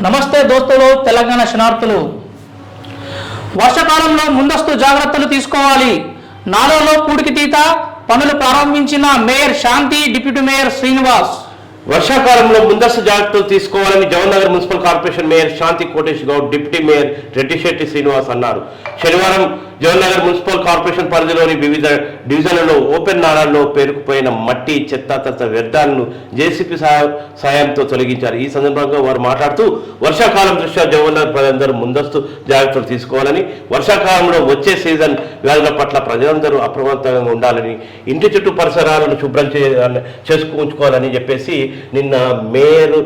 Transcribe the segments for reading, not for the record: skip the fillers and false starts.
నమస్తే దోస్తులు, తెలంగాణ శనార్థులు. వర్షాకాలంలో ముందస్తు జాగ్రత్తలు తీసుకోవాలి. నాలలో పూడికితీత పనులు ప్రారంభించిన మేయర్ శాంతి, డిప్యూటీ మేయర్ శ్రీనివాస్. వర్షాకాలంలో ముందస్తు జాగ్రత్తలు తీసుకోవాలని జవహర్నగర్ మున్సిపల్ కార్పొరేషన్ మేయర్ శాంతి కోటేష్ గౌడ్, డిప్యూటీ మేయర్ రెడ్డిశెట్టి శ్రీనివాస్ అన్నారు. శనివారం జవహర్నగర్ మున్సిపల్ కార్పొరేషన్ పరిధిలోని వివిధ డివిజన్లలో ఓపెన్ నాళాల్లో పేరుకుపోయిన మట్టి, చెత్త తదితర వ్యర్థాలను జేసీపీ సాయంతో తొలగించారు. ఈ సందర్భంగా వారు మాట్లాడుతూ వర్షాకాలం దృష్ట్యా జవహర్నగర్ ప్రజలందరూ ముందస్తు జాగ్రత్తలు తీసుకోవాలని, వర్షాకాలంలో వచ్చే సీజన్ వ్యాధుల పట్ల ప్రజలందరూ అప్రమత్తంగా ఉండాలని, ఇంటి చుట్టూ పరిసరాలను శుభ్రం చేసుకుంచుకోవాలని చెప్పేసి నిన్న మేయర్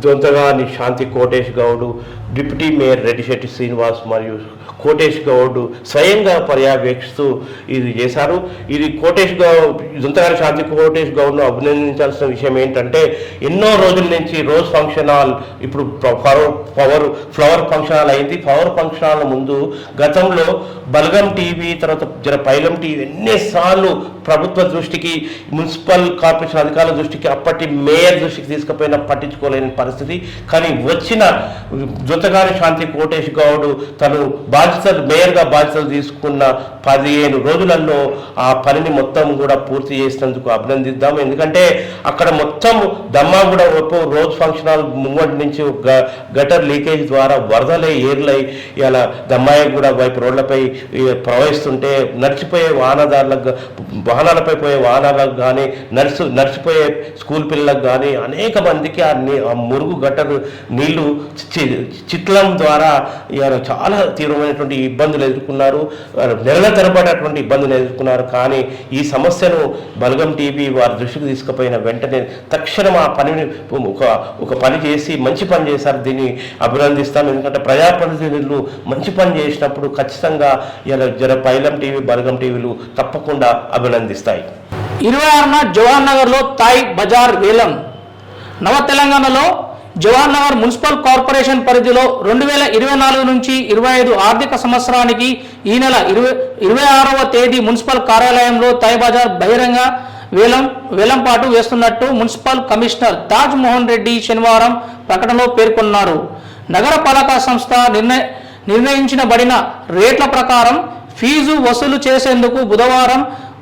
దొంతగాని శాంతి కోటేష్ గౌడ్, డిప్యూటీ మేయర్ రెడ్డిశెట్టి శ్రీనివాస్ మరియు కోటేష్ గౌడ్ స్వయంగా పర్యవేక్షిస్తూ ఇది చేశారు. ఇది దొంతగాని శాంతి కోటేష్ గౌడ్ను అభినందించాల్సిన విషయం ఏంటంటే, ఎన్నో రోజుల నుంచి రోజ్ ఫంక్షన్ హాల్ ఇప్పుడు ఫ్లవర్ ఫంక్షన్ హాల్ అయింది. ఫ్లవర్ ఫంక్షన్ హాల్ ముందు గతంలో బల్గం టీవీ, తర్వాత పైలం టీవీ ఎన్నిసార్లు ప్రభుత్వ దృష్టికి, మున్సిపల్ కార్పొరేషన్ అధికారుల దృష్టికి, అప్పటి మేయర్ దృష్టికి తీసుకుపోయినా పట్టించుకోలేని పరిస్థితి. కానీ వచ్చిన దొంతగాని శాంతి కోటేష్ గౌడ్ తను మేయర్గా బాధ్యతలు తీసుకున్న 15 రోజులలో ఆ పనిని మొత్తం కూడా పూర్తి చేసినందుకు అభినందిద్దాం. ఎందుకంటే అక్కడ మొత్తం దమ్మాగూడ వైపు రోజ్ ఫంక్షన్ హాల్ ముంగటి నుంచి గటర్ లీకేజ్ ద్వారా వరదలై ఏర్లై ఇలా దమ్మాయగూడ వైపు రోడ్లపై ప్రవహిస్తుంటే నడిచిపోయే వాహనాలపై పోయే వాహనాలకు కానీ నడిచిపోయే స్కూల్ పిల్లలకు కానీ అనేక మందికి ఆ మురుగు గటర్ నీళ్లు చిట్లం ద్వారా చాలా తీవ్రమైనటువంటి ఇబ్బందులు ఎదుర్కొన్నారు, నెలల తరబడినటువంటి ఇబ్బందులు ఎదుర్కొన్నారు. కానీ ఈ సమస్యను బల్గం టీవీ వారి దృష్టికి తీసుకుపోయిన వెంటనే తక్షణం ఆ పనిని ఒక పని చేసి మంచి పని చేశారు. దీన్ని అభినందిస్తాం. ఎందుకంటే ప్రజాప్రతినిధులు మంచి పని చేసినప్పుడు ఖచ్చితంగా పైలం టీవీ, బల్గం టీవీలు తప్పకుండా అభినందిస్తాయి. 26న జవహర్నగర్లో తాయ్ బజార్ వేలం. నవ తెలంగాణలో జవహర్నగర్ మున్సిపల్ కార్పొరేషన్ పరిధిలో 2024 నుంచి 25 ఆర్థిక సంవత్సరానికి ఈ నెల 26వ తేదీ మున్సిపల్ కార్యాలయంలో తాయ్ బజార్ బహిరంగ వేలంపాటు వేస్తున్నట్టు మున్సిపల్ కమిషనర్ తాజ్ మోహన్ రెడ్డి శనివారం ప్రకటనలో పేర్కొన్నారు. నగరపాలక సంస్థ నిర్ణయించబడిన రేట్ల ప్రకారం ఫీజు వసూలు చేసేందుకు బుధవారం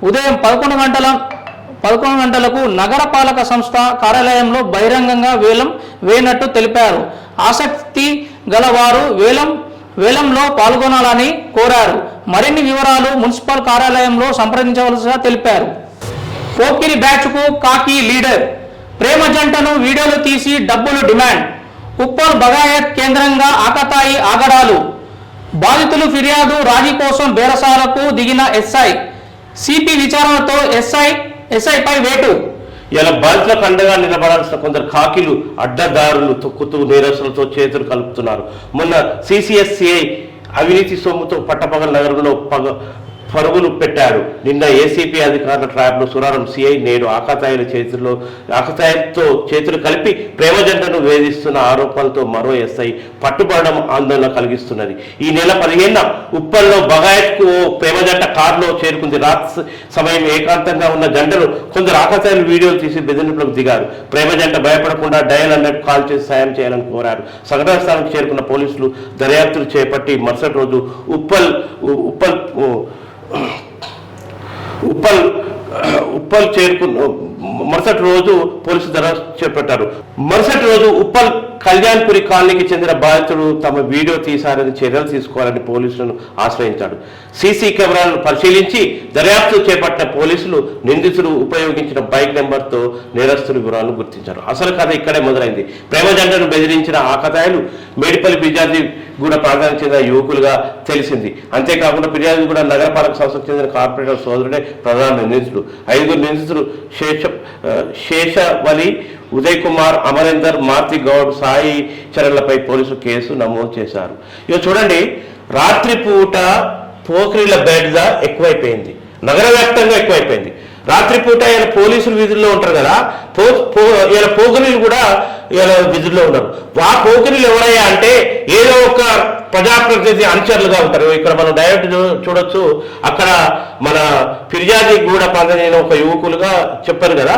ఉదయం 11 గంటలకు నగరపాలక సంస్థ కార్యాలయంలో బహిరంగంగా వేలం వేయనట్టు తెలిపారు. ఆసక్తి గలవారు వేలంలో పాల్గొనాలని కోరారు. మరిన్ని వివరాలు మున్సిపల్ కార్యాలయంలో సంప్రదించవలసిగా తెలిపారు. పోకిరి బ్యాచ్కు కాకి లీడర్. ప్రేమ జంటను వీడియోలు తీసి డబ్బులు డిమాండ్. ఉప్పల్ బగాయత్ కేంద్రంగా ఆకతాయి ఆగడాలు. బాధితులు ఫిర్యాదు, రాజీ కోసం బేరసాలకు దిగిన ఎస్ఐ. సిపి విచారణతో ఎస్ఐపై వేటు. ఇలా బాధితులకు అండగా నిలబడాల్సిన కొందరు కాకిలు అడ్డదారులు తొక్కుతూ నేరస్తులతో చేతులు కలుపుతున్నారు. మొన్న సిసిఎస్సిఐ అవినీతి సొమ్ముతో పట్టపగల నగరంలో పరుగులు పెట్టాడు. నిన్న ఏసీపీ అధికారుల ట్రాప్లో సురారం సిఐ నేడు ఆకతాయిలతో చేతులు కలిపి ప్రేమ జంటను వేధిస్తున్న ఆరోపణలతో మరో ఎస్ఐ పట్టుబడడం ఆందోళన కలిగిస్తున్నది. ఈ నెల 15న ఉప్పల్లో బగాయత్కు ప్రేమ జంట కారులో చేరుకుంది. రాత్రి సమయం ఏకాంతంగా ఉన్న జంటను కొందరు ఆకతాయిలు వీడియోలు తీసి బెదిరింపులకు దిగారు. ప్రేమ జంట భయపడకుండా డయల్ 100 కాల్ చేసి సాయం చేయాలని కోరారు. సంఘటన స్థానానికి చేరుకున్న పోలీసులు దర్యాప్తులు చేపట్టి మరుసటి రోజు ఉప్పల్ మరుసటి రోజు పోలీసు దర్యాప్తు చేపట్టారు. మరుసటి రోజు ఉప్పల్ కళ్యాణ్పురి కాలనీకి చెందిన బాధితుడు తమ వీడియో తీశారని చర్యలు తీసుకోవాలని పోలీసులను ఆశ్రయించాడు. సీసీ కెమెరాలను పరిశీలించి దర్యాప్తు చేపట్టిన పోలీసులు నిందితుడు ఉపయోగించిన బైక్ నెంబర్తో నేరస్తుల వివరాలను గుర్తించారు. అసలు కథ ఇక్కడే మొదలైంది. ప్రేమ జంటను బెదిరించిన ఆకతాయిలు మేడిపల్లి ఫిర్యాదిగూడ ప్రాంతానికి చెందిన యువకులుగా తెలిసింది. అంతేకాకుండా ఫిర్యాదిగూడ నగరపాలక సంస్థకు చెందిన కార్పొరేటర్ సోదరుడే ప్రధాన నిందితుడు. 5 నిందితులు శేషవలి, ఉదయ్ కుమార్, అమరేందర్, మార్తి గౌడ్, సాయి చరణ్లపై పోలీసులు కేసు నమోదు చేశారు. ఇక చూడండి, రాత్రిపూట పోకిరీల బెడ్ద ఎక్కువైపోయింది, నగర వ్యాప్తంగా ఎక్కువైపోయింది. రాత్రిపూట ఇలా పోలీసులు విధుల్లో ఉంటారు కదా, ఇలా పోకిరీలు కూడా ఇలా విధుల్లో ఉన్నారు. ఆ పోకిరీలు ఎవరయ్యా అంటే ఏదో ఒక ప్రజాప్రతినిధి అనుచరులుగా ఉంటారు. ఇక్కడ మనం డైరెక్ట్ చూడొచ్చు. అక్కడ మన ఫిర్యాదిగూడ ప్రాంతం ఒక యువకులుగా చెప్పారు కదా,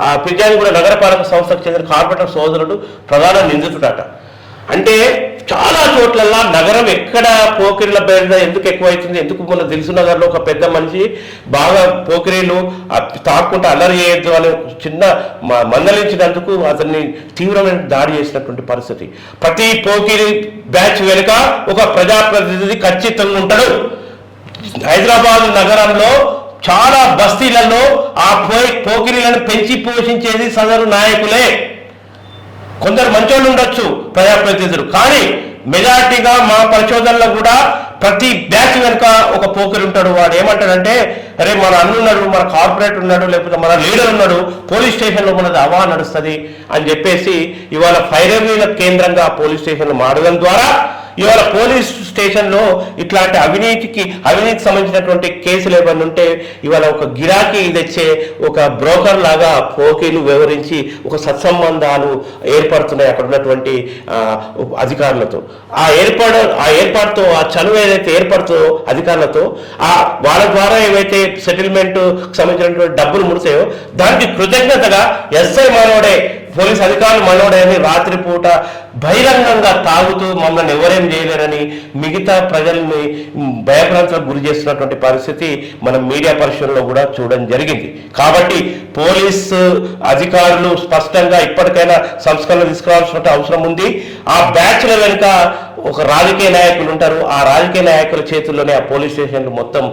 ఆ ఫిర్యాదిగూడ నగరపాలక సంస్థకు చెందిన కార్పొరేటర్ సోదరుడు ప్రధాన నిందితుడట. అంటే చాలా చోట్లల్లా నగరం ఎక్కడ పోకిరీల బయట ఎందుకు ఎక్కువైతుంది, ఎందుకు మన దిల్సు నగర్లో ఒక పెద్ద మనిషి బాగా పోకిరీలు తాక్కుంటూ అల్లరి చేయొద్దు అని చిన్న మందలించినందుకు అతన్ని తీవ్రమైన దాడి చేసినటువంటి పరిస్థితి. ప్రతి పోకిరి బ్యాచ్ వెనుక ఒక ప్రజాప్రతినిధి ఖచ్చితంగా ఉంటాడు. హైదరాబాద్ నగరంలో చాలా బస్తీలలో ఆ పోకిరీలను పెంచి పోషించేది సదరు నాయకులే. కొందరు మంచోళ్ళు ఉండొచ్చు ప్రజాప్రతినిధులు, కానీ మెజార్టీగా మా పరిశోధనలో కూడా ప్రతి బ్యాచ్ వెనుక ఒక పోకిరి ఉంటాడు. వాడు ఏమంటాడంటే, అరే మన అన్న ఉన్నాడు, మన కార్పొరేట్ ఉన్నాడు, లేకపోతే మన లీడర్ ఉన్నాడు, పోలీస్ స్టేషన్లో మనది అవా నడుస్తుంది అని చెప్పేసి ఇవాళ ఫైరవీల కేంద్రంగా పోలీస్ స్టేషన్లు మారడం ద్వారా ఇవాళ పోలీస్ స్టేషన్లో ఇట్లాంటి అవినీతికి సంబంధించినటువంటి కేసులు ఏమన్నా ఉంటే ఇవాళ ఒక గిరాకీ తెచ్చే ఒక బ్రోకర్ లాగా పోకీలు వివరించి ఒక సత్సంబంధాలు ఏర్పడుతున్నాయి అక్కడ ఉన్నటువంటి అధికారులతో. ఆ ఏర్పాటుతో ఆ చనువు ఏదైతే ఏర్పడుతుందో అధికారులతో వాళ్ళ ద్వారా ఏవైతే సెటిల్మెంట్ సంబంధించినటువంటి డబ్బులు ముడిసాయో దానికి కృతజ్ఞతగా ఎస్ఐ మనోడే, పోలీస్ అధికారులు మనోడని రాత్రిపూట బహిరంగంగా తాగుతూ మమ్మల్ని ఎవరేం చేయలేరని మిగతా ప్రజల్ని భయభ్రాంతులకు గురి చేస్తున్నటువంటి పరిస్థితి మనం మీడియా పరిశీలనలో కూడా చూడడం జరిగింది. కాబట్టి పోలీసు అధికారులు స్పష్టంగా ఇప్పటికైనా సంస్కరణ తీసుకురావాల్సిన అవసరం ఉంది. ఆ బ్యాచ్ల వెనుక ఒక రాజకీయ నాయకులు ఉంటారు. ఆ రాజకీయ నాయకుల చేతుల్లోనే ఆ పోలీస్ స్టేషన్లు మొత్తం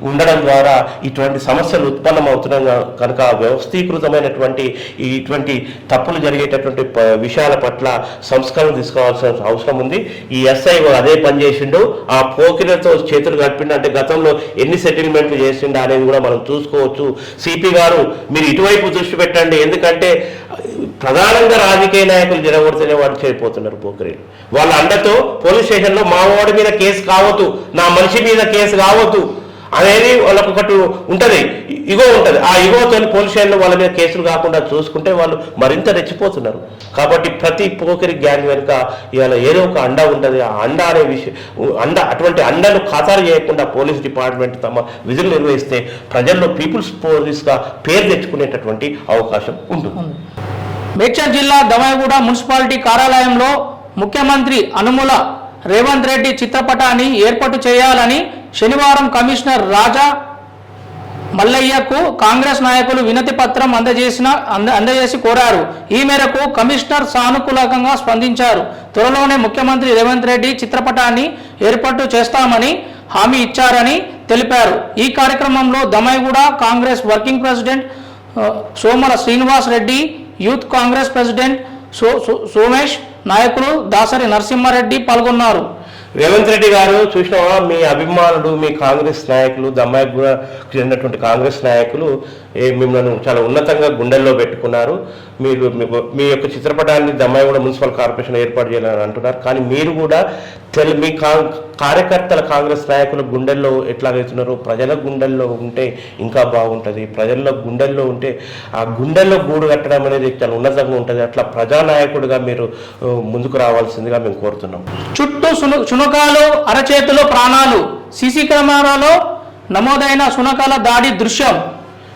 ఉండడం ద్వారా ఇటువంటి సమస్యలు ఉత్పన్నమవుతున్నాయి. కనుక వ్యవస్థీకృతమైనటువంటి ఇటువంటి తప్పులు జరిగేటటువంటి విషయాల పట్ల సంస్కరణ తీసుకోవాల్సిన అవసరం ఉంది. ఈ ఎస్ఐ అదే పని చేసిండు, ఆ పోకిలతో చేతులు కట్టిండు. అంటే గతంలో ఎన్ని సెటిల్మెంట్లు చేసిండు అనేది కూడా మనం చూసుకోవచ్చు. సిపి గారు మీరు ఇటువైపు దృష్టి పెట్టండి, ఎందుకంటే ప్రధానంగా రాజకీయ నాయకులు జరగొడితేనే వాడు చేరిపోతున్నారు పోకిరీలు. వాళ్ళ అండతో పోలీస్ స్టేషన్లో మా వాడి మీద కేసు కావద్దు, నా మనిషి మీద కేసు కావద్దు అనేది వాళ్ళకు ఒకటి ఉంటుంది, ఇగో ఉంటుంది. ఆ ఇగోతో పోలీస్ స్టేషన్లో వాళ్ళ మీద కేసులు కాకుండా చూసుకుంటే వాళ్ళు మరింత రెచ్చిపోతున్నారు. కాబట్టి ప్రతి పోకిరి గ్యాంగ్ వెనుక ఇవాళ ఏదో ఒక అండ ఉంటుంది. ఆ అండ అనే అటువంటి అండను ఖాతారు చేయకుండా పోలీస్ డిపార్ట్మెంట్ తమ విధులు నిర్వహిస్తే ప్రజల్లో పీపుల్స్ పోలీస్గా పేరు తెచ్చుకునేటటువంటి అవకాశం ఉంటుంది. మేడ్చల్ జిల్లా దమయగూడ మున్సిపాలిటీ కార్యాలయంలో ముఖ్యమంత్రి అనుముల రేవంత్ రెడ్డి చిత్రపటాన్ని ఏర్పాటు చేయాలని శనివారం రాజా మల్లయ్యకు కాంగ్రెస్ నాయకులు వినతి పత్రం అందజేసి కోరారు. ఈ మేరకు కమిషనర్ సానుకూలంగా స్పందించారు. త్వరలోనే ముఖ్యమంత్రి రేవంత్ రెడ్డి చిత్రపటాన్ని ఏర్పాటు చేస్తామని హామీ ఇచ్చారని తెలిపారు. ఈ కార్యక్రమంలో Dammaiguda Congress working president Somala Srinivas Reddy, youth Congress president Somesh, నాయకులు దాసరి నరసింహారెడ్డి పాల్గొన్నారు. రేవంత్ రెడ్డి గారు చూసినావా, మీ అభిమానులు, మీ కాంగ్రెస్ నాయకులు, దమ్మాయిగూడ చెందినటువంటి కాంగ్రెస్ నాయకులు మిమ్మల్ని చాలా ఉన్నతంగా గుండెల్లో పెట్టుకున్నారు. మీరు మీ యొక్క చిత్రపటాన్ని దమ్మాయిగూడ మున్సిపల్ కార్పొరేషన్ ఏర్పాటు చేయాలని అంటున్నారు. కానీ మీరు కూడా మీ కార్యకర్తల కాంగ్రెస్ నాయకుల గుండెల్లో ఎట్లాగైతున్నారో ప్రజల గుండెల్లో ఉంటే ఇంకా బాగుంటుంది. ప్రజల గుండెల్లో ఉంటే ఆ గుండెల్లో గూడు కట్టడం అనేది చాలా ఉన్నతంగా ఉంటుంది. అట్లా ప్రజానాయకుడిగా మీరు ముందుకు రావాల్సిందిగా మేము కోరుతున్నాం. చుట్టూ శునకాలు, అరచేతిలో ప్రాణాలు. సీసీ కెమెరాలో నమోదైన శునకాల దాడి దృశ్యం.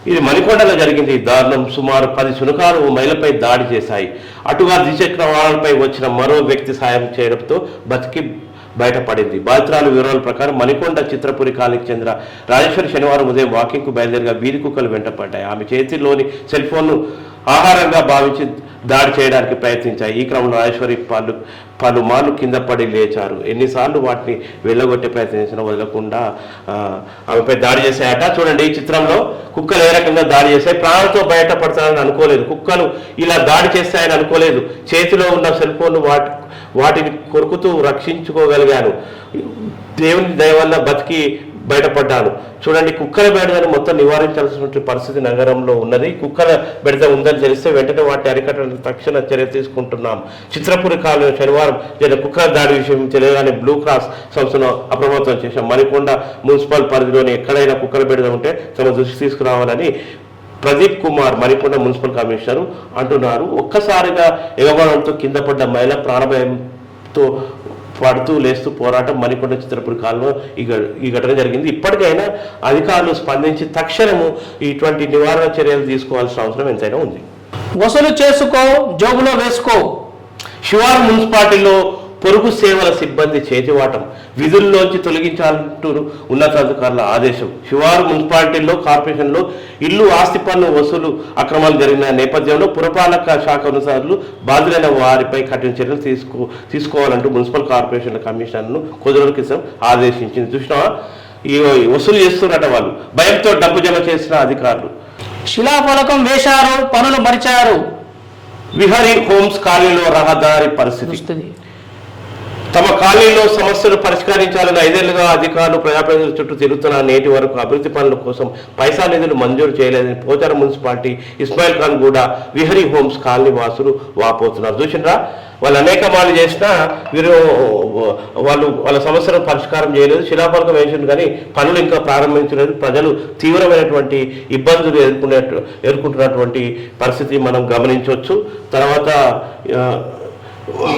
ఇది మణికొండలో జరిగింది. ఈ దారుణం. సుమారు 10 శునకాలు ఓ మహిళపై దాడి చేశాయి. అటుగా ద్విచక్ర వాహనాలపై వచ్చిన మరో వ్యక్తి సాయం చేయడంతో బతికి బయటపడింది. బాధితురాలు వివరాల ప్రకారం మణికొండ చిత్రపురి కాలనీకి చెందిన రాజేశ్వరి శనివారం ఉదయం వాకింగ్కు బయలుదేరిగా వీధి కుక్కలు వెంటపడ్డాయి. ఆమె చేతిలోని సెల్ ఫోన్ను ఆహారంగా భావించి దాడి చేయడానికి ప్రయత్నించాయి. ఈ క్రమంలో రాజేశ్వరి పలుమార్లు కింద పడి లేచారు. ఎన్నిసార్లు వాటిని వెళ్ళగొట్టే ప్రయత్నించినా వదలకుండా ఆమెపై దాడి చేశాయట. చూడండి, ఈ చిత్రంలో కుక్కలు ఏ రకంగా దాడి చేశాయి. ప్రాణాలతో బయటపడతానని అనుకోలేదు. కుక్కలు ఇలా దాడి చేస్తాయని అనుకోలేదు. చేతిలో ఉన్న సెల్ ఫోన్ వాటిని కొరుకుతూ రక్షించుకోగలిగాను. దేవుని దయ వల్ల బతికి బయటపడ్డాను. చూడండి, కుక్కల బెడదను మొత్తం నివారించాల్సిన పరిస్థితి నగరంలో ఉన్నది. కుక్కల బెడద ఉందని తెలిస్తే వెంటనే వాటిని అరికట్టడానికి తక్షణ చర్య తీసుకుంటున్నాం. చిత్రపురి కాలంలో శనివారం జరిగిన కుక్కల దాడి విషయం తెలియగానే బ్లూ క్రాస్ సంస్థను అప్రమత్తం చేశాం. మణికొండ మున్సిపల్ పరిధిలోని ఎక్కడైనా కుక్కల బెడద ఉంటే తమ దృష్టి తీసుకురావాలని ప్రదీప్ కుమార్ మణికొండ మున్సిపల్ కమిషనర్ అంటున్నారు. ఒక్కసారిగా ఎగబడంతో కింద పడ్డ మహిళ ప్రాణభయంతో పడుతూ లేస్తూ పోరాటం. మణికొండ చిత్రపురి కాలంలో ఈ ఘటన జరిగింది. ఇప్పటికైనా అధికారులు స్పందించి తక్షణము ఇటువంటి నివారణ చర్యలు తీసుకోవాల్సిన అవసరం ఎంతైనా ఉంది. వసూలు చేసుకో, జోబులో వేసుకో. శివారు మున్సిపాలిటీలో పొరుగు సేవల సిబ్బంది చేతివాటం, విధుల్లోంచి తొలగించాలంటూ ఉన్నతాధికారుల ఆదేశం. శివారు మున్సిపాలిటీల్లో కార్పొరేషన్లో ఇల్లు ఆస్తి పన్ను వసూలు అక్రమాలు జరిగిన నేపథ్యంలో పురపాలక శాఖ అనుసారులు బాధ్యులైన వారిపై కఠిన చర్యలు తీసుకోవాలంటూ మున్సిపల్ కార్పొరేషన్ల కమిషనర్ను కొద్ది రోజుల క్రితం ఆదేశించింది. చూసినా వసూలు చేస్తున్నట వాళ్ళు, భయంతో డబ్బు జమ చేసిన అధికారులు. శిలాఫలకం వేశారు, పనులు మరిచారు. విహరి హోమ్స్ కాలనీలో రహదారి పరిస్థితి. తమ కాలనీలో సమస్యలు పరిష్కరించాలని 5 ఏళ్లుగా అధికారులు ప్రజాప్రతినిధుల చుట్టూ తిరుగుతున్న నేటి వరకు అభివృద్ధి పనుల కోసం పైసా నిధులు మంజూరు చేయలేదని పోచారం మున్సిపాలిటీ ఇస్మాయిల్ ఖాన్ కూడా విహరి హోమ్స్ కాలనీ వాసులు వాపోతున్నారు. చూసినరా, వాళ్ళు అనేక మార్లు చేసినా వీరు వాళ్ళ సమస్యలను పరిష్కారం చేయలేదు. శిలాఫలకం వేసింది కానీ పనులు ఇంకా ప్రారంభించలేదు. ప్రజలు తీవ్రమైనటువంటి ఇబ్బందులు ఎదుర్కొంటున్నటువంటి పరిస్థితి మనం గమనించవచ్చు. తర్వాత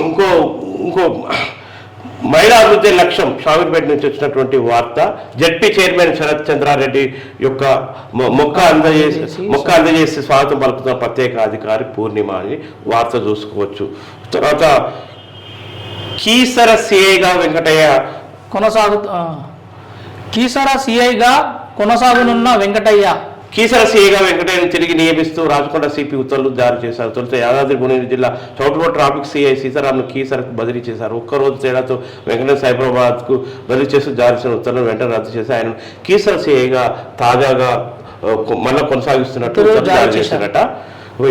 ఇంకో మహిళా అభివృద్ధి లక్ష్యం షామీర్పేట నుంచి వచ్చినటువంటి వార్త. జడ్పీ చైర్మన్ శరత్ చంద్రారెడ్డి యొక్క మొక్క అందజేసి స్వాగతం పలుకుతున్న ప్రత్యేక అధికారి పూర్ణిమ అని వార్త చూసుకోవచ్చు. తర్వాత కీసర సిఐగా వెంకటయ్య కొనసాగనున్న వెంకటయ్య కీసర సిఐగా వెంకటయ్యను తిరిగి నియమిస్తూ రాచకొండ సిపి ఉత్తర్వులు జారీ చేశారు. తొలుత యాదాద్రి భువనగిరి జిల్లా చౌటుకోట ట్రాఫిక్ సిఐ సీతారాంను కీసరకు బదిలీ చేశారు. ఒక్కరోజు తేడాతో వెంకటయ్య సైబరాబాద్కు బదిలీ చేస్తూ జారీ చేసిన ఉత్తర్వులను వెంటనే రద్దు చేసి ఆయన కీసర సిఐగా తాజాగా మళ్ళా కొనసాగిస్తున్నట్టు జారీ చేశారట.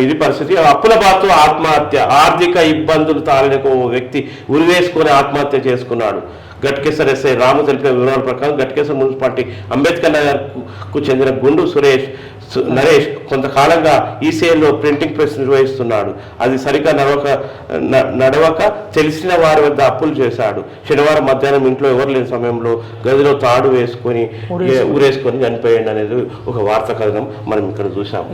ఇది పరిస్థితి. అప్పుల బాధతో ఆత్మహత్య, ఆర్థిక ఇబ్బందులు తాళిన వ్యక్తి ఉరివేసుకొని ఆత్మహత్య చేసుకున్నాడు. గట్కేసర్ ఎస్ఐ రాము తెలిపిన వివరాల ప్రకారం గట్కేసర్ మున్సిపాలిటీ అంబేద్కర్ నగర్కు చెందిన గుండు నరేష్ కొంతకాలంగా ఈసీఐలో ప్రింటింగ్ ప్రెస్ నిర్వహిస్తున్నాడు. అది సరిగ్గా నడవక తెలిసిన వారి వద్ద అప్పులు చేశాడు. శనివారం మధ్యాహ్నం ఇంట్లో ఎవరు లేని సమయంలో గదిలో తాడు వేసుకొని ఊరేసుకొని చనిపోయాడు అనేది ఒక వార్త కథనం మనం ఇక్కడ చూసాం.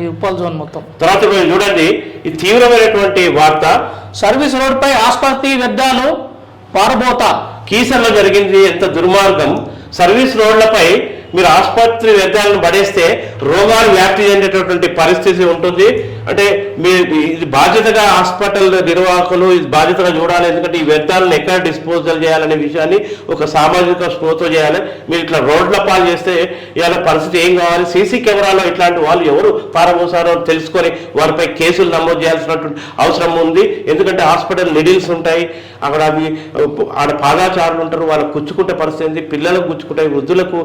తర్వాత చూడండి, ఈ తీవ్రమైనటువంటి వార్త. సర్వీస్ రోడ్ పై ఆసుపత్రి వ్యర్థాలు పారబోత. కీసర్లో జరిగింది ఎంత దుర్మార్గం. సర్వీస్ రోడ్లపై మీరు ఆసుపత్రి వ్యర్థాలను పడేస్తే రోగాలు వ్యాప్తి చెందేటటువంటి పరిస్థితి ఉంటుంది. అంటే మీరు ఇది బాధ్యతగా హాస్పిటల్ నిర్వాహకులు ఇది బాధ్యతగా చూడాలి. ఎందుకంటే ఈ వ్యర్థాలను ఎక్కడ డిస్పోజల్ చేయాలనే విషయాన్ని ఒక సామాజిక స్పృహతో చేయాలి. మీరు ఇట్లా రోడ్ల పాలు చేస్తే ఇవాళ పరిస్థితి ఏం కావాలి? సీసీ కెమెరాలో ఇట్లాంటి వాళ్ళు ఎవరు పారబోసారో తెలుసుకొని వారిపై కేసులు నమోదు చేయాల్సినటువంటి అవసరం ఉంది. ఎందుకంటే హాస్పిటల్ నిడిల్స్ ఉంటాయి, అక్కడ అవి ఆడ పాదాచారులు ఉంటారు, వాళ్ళకు గుచ్చుకుంటే పరిస్థితి, పిల్లలకు గుచ్చుకుంటాయి, వృద్ధులకు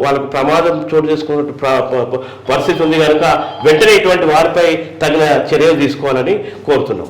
వాళ్ళకు ప్రమాదం చోటు చేసుకున్న పరిస్థితి ఉంది కనుక వెంటనే ఇటువంటి వారిపై తగిన చర్యలు తీసుకోవాలని కోరుతున్నాం.